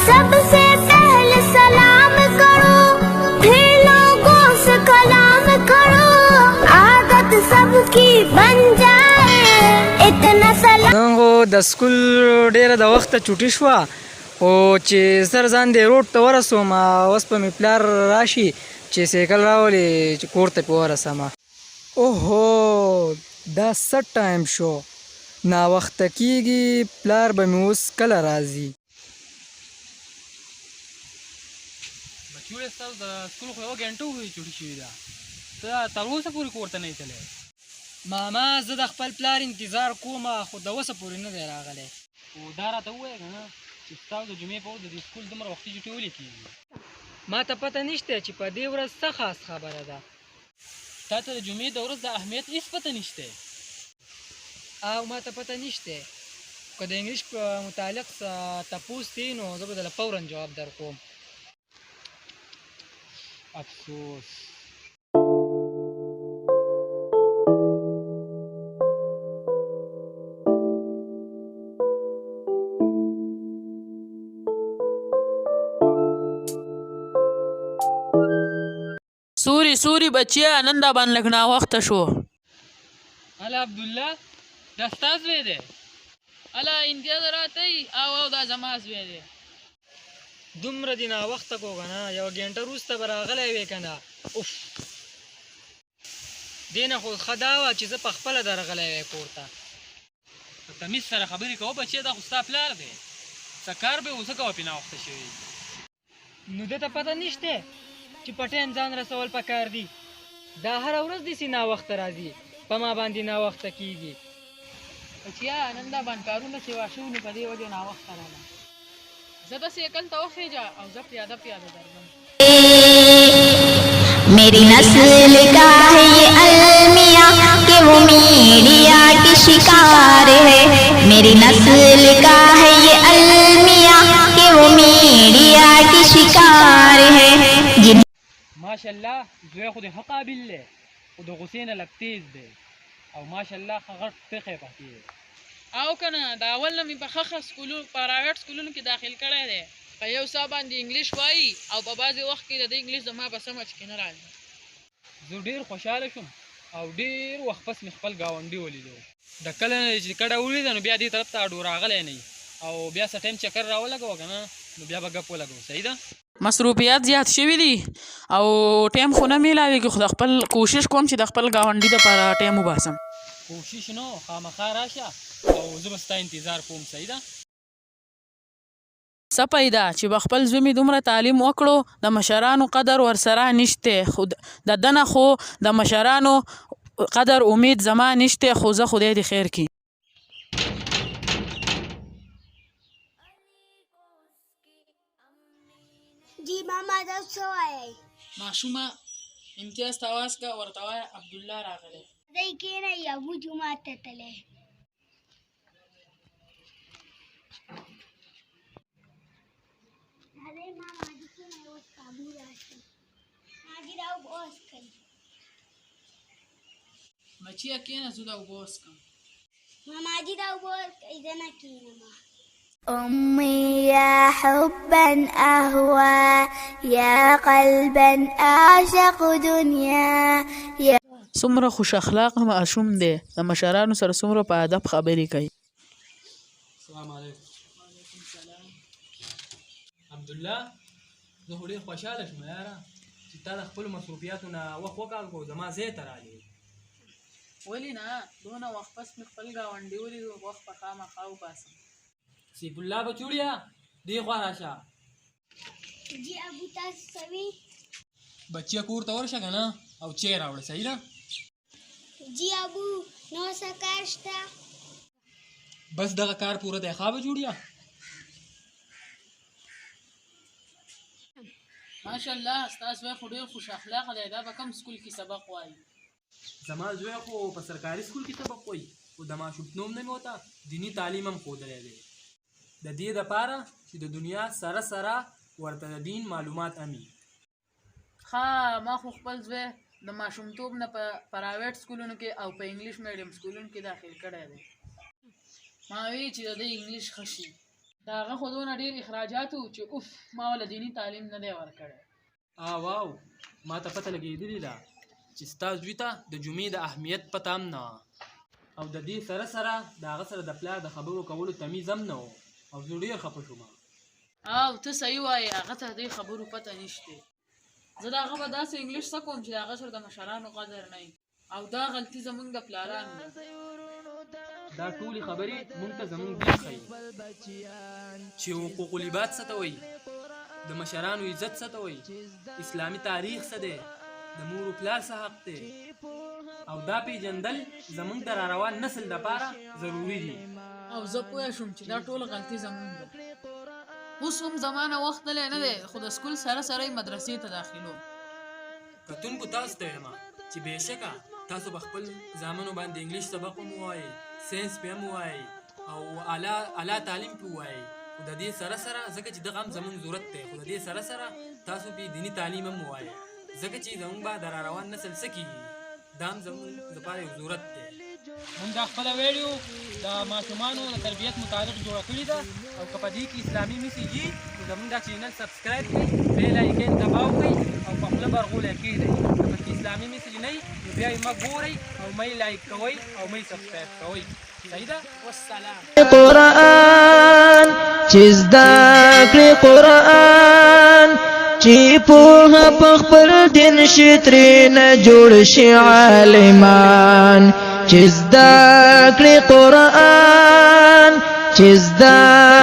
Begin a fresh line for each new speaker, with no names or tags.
सबसे पहले सलाम करो, फिर लोगों से कलाम करो, आदत सबकी बन जाए इतना सलाम.
نن خو د سکول ډېره د وخته چوټي شوه خو چې سر ځان دی روډ ته ورسوم اوس به مې پلار راشي چې سایکل راولي چې کور ته پې ورسم. اوهو دا څه ټایم شو ناوخته کېږي پلار به مې اوس کله راځي.
بچوړې ستاسو د سکول خو یوه ګنټه وښوي چوټي شوې ده ته تر اوسه پورې کور ته نه یې تللی.
ماما زه د خپل پلار انتظار کوم خو د اوسه پورې نه دی راغلی.
خو دا راته ووایه که نه چې ستاسو د جمعې په ورځ د دې سکول دومره وختي چوټې ولې کېږي.
ما ته پته نشته چې په دې ورځ څه خاص خبره ده.
تا ته د جمعې د ورځ د اهمیت هېڅ پته نشته
او ما ته پته نشته که د انګلیش په متعلق څه تپوس دی نو زه به درله فورا جواب درکوم.
افسوس.
سوري بچیا نن دا باندې لږ ناوخته شو.
هله عبدالله دا ستا زوی دی؟ هله امتیاز راتی او دا زما زوی دی.
دومره دې ناوخته کو که نه یوه ګنټه وروسته به راغلی وې که نه. اوف دې نه خو ښه دا وه چې زه په خپله درغلی وی کور ته.
په تمیز سره خبرې کوه بچی دا خو ستا پلار دی څه کار به اوسه کوه پې ناوخته شوي.
نو ده ته پته نشته چې په ټایم ځان رسول پکار دي. دا هره ورځ داسې ناوخته راځي په ما باندې ناوخته کېږي.
بچیا نن دا باندې کارونه سیوا شوي نو په دې وجې ناوخته راغلم. زه د سایکل ته وخېږه او زه پیاده درځم.
मेरी नस्ल का है ये अलमिया कि वो मीडिया की शिकार है. मेरी नस्ल का है ये अलमिया कि वो मीडिया की शिकार है.
ماشاءالله زوی خو د ښه قابل دی خو د غصې نه لږ تیز دی او ماشاءالله ښه غټ ټیخی پکې دی.
او که نه د اول نه مې په ښه سکولونو پرایویټ سکولونو کې داخل کړی دی. په یو څه باندې انګلیش وایي او په بعضې وخت کې د دې انګلیش زما په سمج کې نه راځي.
زه ډېر خوشحاله شوم او ډېر وخت پس مې خپل ګاونډي ولیدو. د کله نه چې کډه ولیده نو بیا دې طرف ته اډو راغلی نه او بیا څه ټایم چکر راولګوه که نه نو بیا به ګپ ولګوو. صحیح ده؟
مصروفیات زیات شوي دي او ټایم خو نه میلاوېږي خو د خپل کوشش کوم چې د خپل ګاونډي دپاره ټایم وباسم.
کوشش نو خامخا راشه او زه به ستا انتظار کوم. صحیح ده؟
څه پیدا چې به خپل زوی مې دومره تعلیم وکړو د مشرانو قدر ورسره نشته. خو د ده نه خو د مشرانو قدر امید زما نشته خو زه خدای دې خیر کړي.
जी मामा जब सोए
ماشومه امتیاز ته اواز که ورته وایه عبدالله راغلی.
دای کېنه یا ابو جومات ته تللی. هغې ماما دې کېنه اوس کابو راشي ماجي را اوبه وڅښئ.
بچیه کېنه زه دا اوبه وڅښم.
ماما جي را اوبه وڅښئ زه نه کېنم. أمي يا حبا أهوى يا قلبا أعشق دنيا.
څومره خوش اخلاق ماشوم دی د مشرانو سره څومره په ادب خبرې کوي.
السلام علیکم. عبدالله زه خو ډېر خوشحاله شوم یاره چې تا د خپلو مصروفیاتو نه وخت وکاږو زما ځای ته رالې.
ولې نه دونه وخت پس مې خپل ګاونډي ولیدو وخت په خامخا وباسم.
سیف الله بچوړیا دې خوا راشه.
جی ابو تاسو سوي
بچیه کور ته ورشه که نه او چای راوړه. صحیح ده؟
جی ابو نو څه کار شته؟
بس دغه کار پوره دی ښه بچوړیا.
ماشاءالله ستا زوی خو ډېر خوش اخلاقه دی. دا به کوم سکول کې سبق وایي؟
زما زوی خو په سرکاري سکول کې سبق وایي خو د ماشومتوب نه مې ورته دیني تعلیم هم ښودلی دی د دې دپاره چې د دنیا سره سره ورته د دین معلومات هم وي.
ښه ما خو خپل زوی د ماشومتوب نه په پرایویټ سکولونو کې او په انګلیش میډیم سکولونو کې داخل کړی دی. ما وی چې د دې انګلیش ښه شي د هغه خو دونه ډېر اخراجات وو چې اوف ما وله دیني تعلیم نه دی ورکړی.
واو ما ته پته لګېدلې ده چې ستا زوی ته د جمعې د اهمیت پته هم نه وه او د دې سره سره د هغه سره د پلار د خبرو کولو تمیز هم نه و او زه ډېر خفه شوم.
ته صحیح وایې هغه ته دې خبرو پته نشته. زه د هغه به داسې انګلیش څه کوم چې د هغه سره د مشرانو قدر نه وي او دا غلطي زموږ د پلارانو ده.
دا ټولې خبرې مونږ ته زمونږ دین ښیي چې حقوق العباد څه ته وایي، د مشرانو عزت څه ته وایي، اسلامي تاریخ څه دی، د مور و پلار څه حق دی او دا پیژندل زمونږ د راروان نسل دپاره ضروري دي.
او زه پوه شوم چې دا ټوله غلطي زموږ ده. اوس هم زمانه وخت تللی نه دی خو د سکول سره سره یې مدرسې ته داخلو.
کتونکو تاسو ته یم چې بېشکه تاسو به خپل زامنو باندې انګلیش سبق هم ووایئ، ساینس پې هم ووایئ او اعلی تعلیم پې ووایئ، خو د دې سره سره ځکه چې دغه هم زموږ ضرورت دی، خو د دې سره سره تاسو پې دیني تعلیم هم ووایئ ځکه چې زموږ به د راروان نسل څه کېږي دا هم زموږ لپاره یو ضرورت دی.
مونږ دا خپله ویډیو د ماشومانو د تربیت متعلق جوړه کړې ده او که په دې کې اسلامي میسج وي نو زموږ دا چینل سبسکرایب کړئ، بیل آیکن دباو کړئ او په خوله برغول یې کېږدئ. که پکې اسلامي میسج نه وي نو بیا یې مه ګورئ او مه یې لایک کوئ او مه یې سبسکرایب کوئ. صحیح ده؟ والسلام.
قرآن چې زده کړې قرآن چې پوهه په خپل دین شي ترېنه جوړ شي عالمان چې زده کړې قرآن چې زده